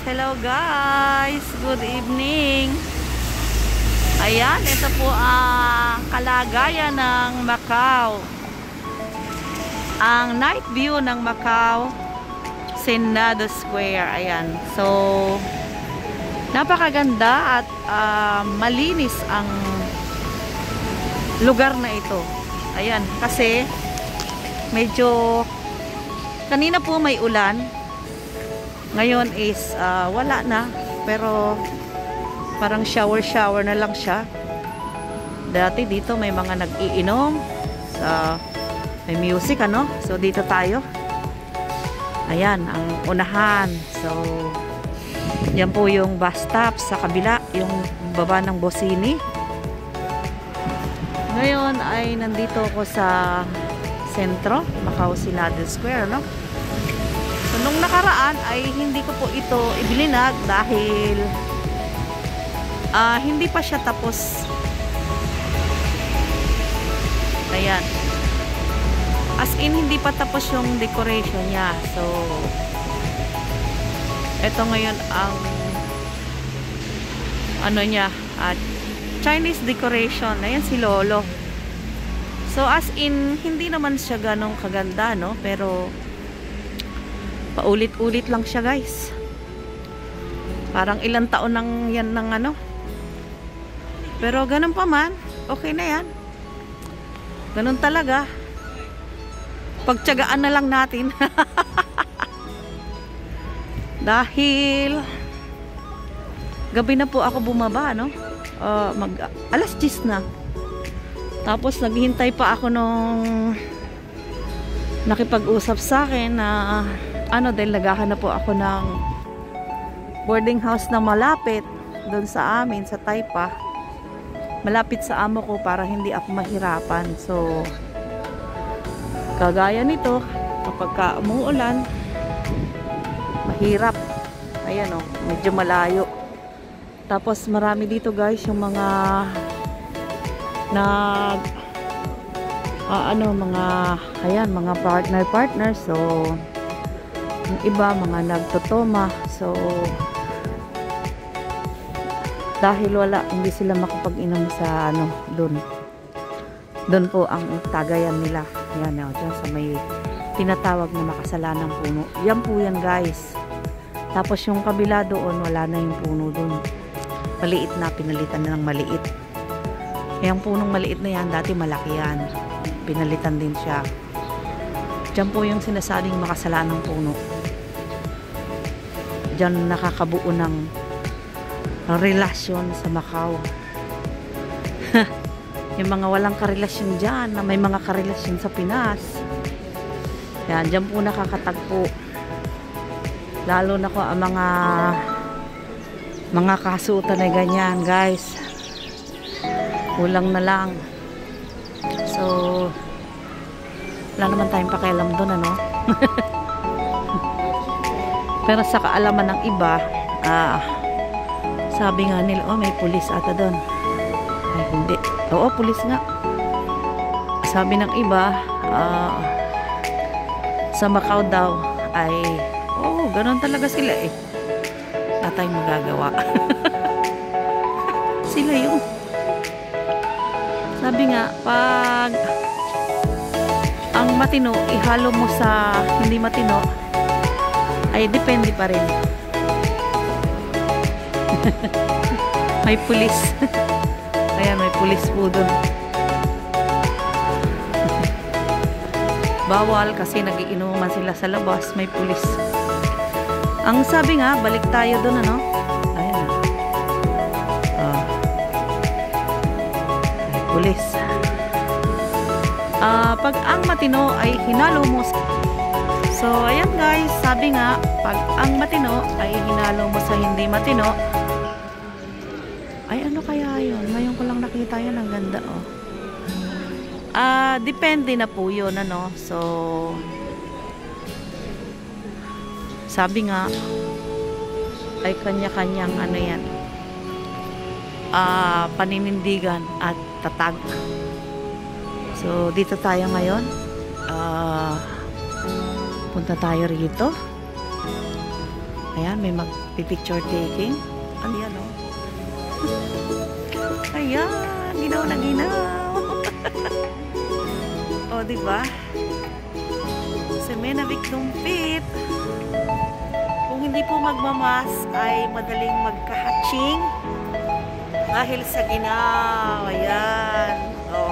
Hello guys, good evening. Ayan, ito po ang kalagayan ng Macau. Ang night view ng Macau, Senado Square. Ayan, so napakaganda at malinis ang lugar na ito. Ayan, kasi medyo kanina po may ulan. Ngayon is wala na, pero parang shower na lang siya. Dati dito may mga nag-iinom, may music ano, so dito tayo. Ayan ang unahan. So yan po yung bus stop, sa kabila yung baba ng Bosini. Ngayon ay nandito ako sa sentro, Macau Senado Square, no? So, nung nakaraan ay hindi ko po ito ibilinag dahil hindi pa siya tapos. Ayan. As in, hindi pa tapos yung decoration niya. So, ito ngayon ang ano niya, Chinese decoration. Ayan si Lolo. So, as in, hindi naman siya ganong kaganda, no? Pero paulit-ulit lang siya, guys. Parang ilang taon nang yan ng ano. Pero ganun pa man, okay na yan. Ganun talaga. Pagtiyagaan na lang natin. Dahil gabi na po ako bumaba, no? Alas 10 na. Tapos naghihintay pa ako nung nakipag-usap sa akin na dahil naghahanap po ako ng boarding house na malapit doon sa amin, sa Taipa. Malapit sa amo ko para hindi ako mahirapan. So, kagaya nito, kapag umuulan, mahirap. Ayan o, medyo malayo. Tapos marami dito guys, yung mga mga partner. So, yung iba mga nagtotoma. So dahil hindi sila makapag-inom sa doon po ang tagayan nila. Yan o, dyan sa may tinatawag na makasalanang puno. Yan po yan guys. Tapos yung kabila doon, wala na yung puno doon. Maliit na, pinalitan na ng maliit. Yung punong maliit na yan, dati malaki yan. Pinalitan din siya. Diyan po yung sinasabing makasalanang puno. Diyan nakakabuo ng relasyon sa Macau. Yung mga walang karelasyon dyan, na may mga karelasyon sa Pinas. Yan, diyan po nakakatagpo. Lalo na ko ang mga kasuotan na ganyan, guys. Kulang na lang. So, wala naman tayong pakialam doon, ano? Pero sa kaalaman ng iba, sabi nga nila, may pulis ata doon. Ay, hindi. Oo, pulis nga. Sabi ng iba, sa Macau daw, ay, ganun talaga sila eh. Wala tayong magagawa. Sila yung sabi nga, pag ang matino, ihalo mo sa hindi matino, ay depende pa rin. May pulis. Ayan, may pulis po doon. Bawal kasi nagiinuman sila sa labas, may pulis. Ang sabi nga, balik tayo doon, ano? Ayan. May pulis. Pag ang matino ay hinalo mo. So, ayan guys, sabi nga, pag ang matino ay hinalo mo sa hindi matino, ay ano kaya yun? Ngayon ko lang nakita yan, ang ganda oh. Depende na po yun, ano. So, sabi nga, ay kanya-kanyang ano yan, paninindigan at tatag. So, dito tayo ngayon. Punta tayo rito. Ayan, may magpipicture taking. Ano yan, oh? Ayan, ginaw na ginaw. O, diba? Semenavic Dumpit. Kung hindi po magmamas, ay madaling magka-hatching dahil sa ginaw. Ayan. O.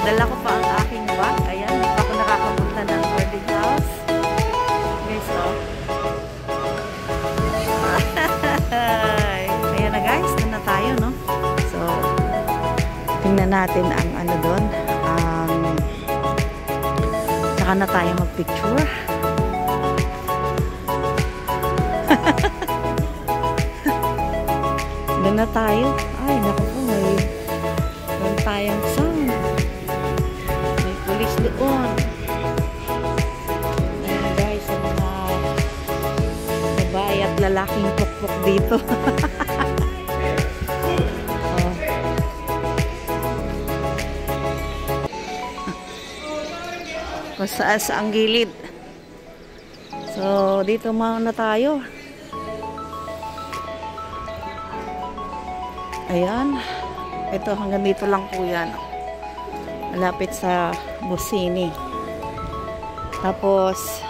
Dala ko pa ang aking bag. Ayan, hindi pa ako nakakapunta ng boarding house. Guys, oh. Ayan na guys, doon na tayo, no? So, tingnan natin ang ano doon. Saka na tayo magpicture. Doon na tayo. Ay, naku po, may tayong sound. Pulis doon. Ayan guys, ang mga babae at lalaking pukpuk dito. Oh. Kung saan sa ang gilid. So, dito muna tayo. Ayan. Ito, hanggang dito lang po yan. Malapit sa Busini. Tapos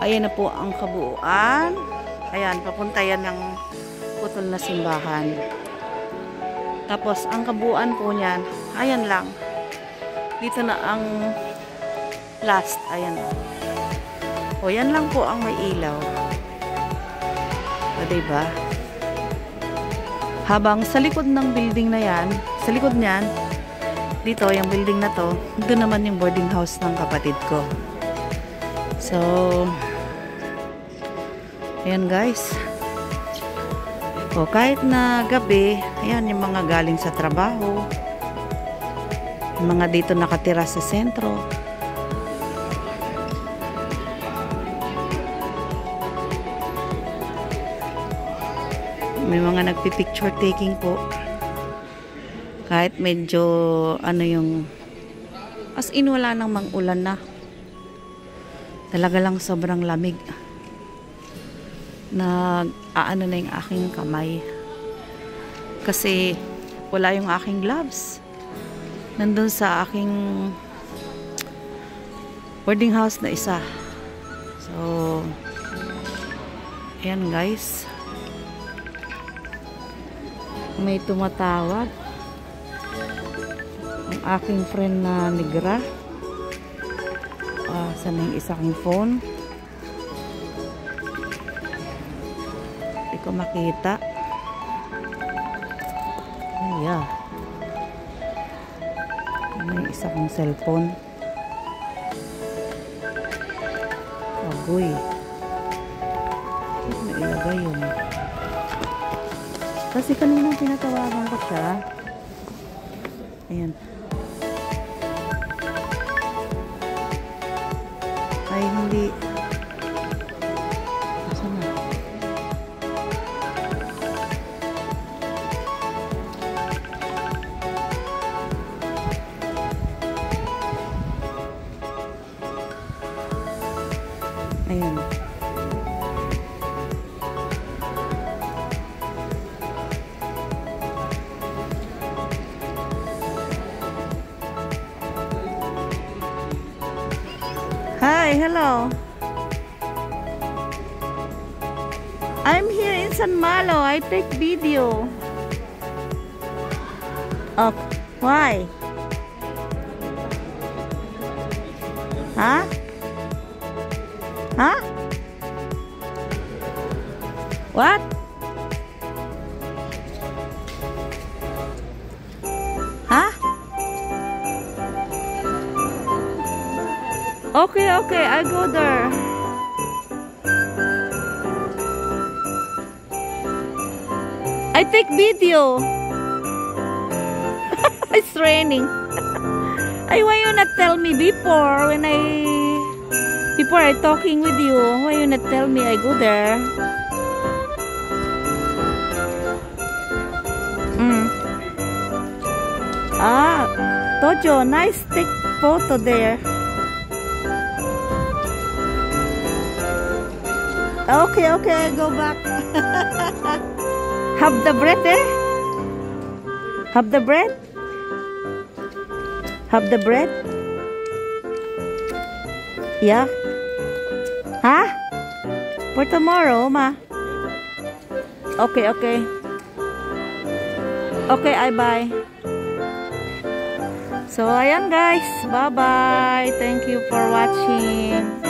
ayan na po ang kabuuan. Ayan, papunta yan ng putol na simbahan. Tapos ang kabuuan po niyan, ayan lang. Dito na ang last. Ayan. O, yan lang po ang may ilaw. O, diba? Habang sa likod ng building na yan, sa likod niyan, dito, yung building na to, doon naman yung boarding house ng kapatid ko. So, ayan guys. O, kahit na gabi, ayan yung mga galing sa trabaho, yung mga dito nakatira sa sentro. May mga nagpipicture taking po. Kahit medyo ano yung as in wala nang mang-ulan na. Talaga lang sobrang lamig. Nag-aano na yung aking kamay. Kasi wala yung aking gloves. Nandun sa aking boarding house na isa. So, ayan guys. May tumatawag ang aking friend na negra. Saan yung isa kong phone? Hindi ko makita. Ayan. May isa kong cellphone. Agoy. May ilagay yun. Kasi kanina pinatawagan ko siya. Ayan. Ay, hindi. Asan na? Ayan. Hi, hello. I'm here in San Malo. I take video. Oh, why? Huh? Huh? What? Huh? Okay, okay, I go there. I take video. It's raining. Ay, why you not tell me before before I talking with you? Why you not tell me I go there? Ah, Tojo, nice take photo there. Okay, okay, go back. Have the bread eh? Have the bread? Have the bread? Yeah? Huh? For tomorrow, ma? Okay, okay. Okay, I bye. So, ayan guys. Bye-bye. Thank you for watching.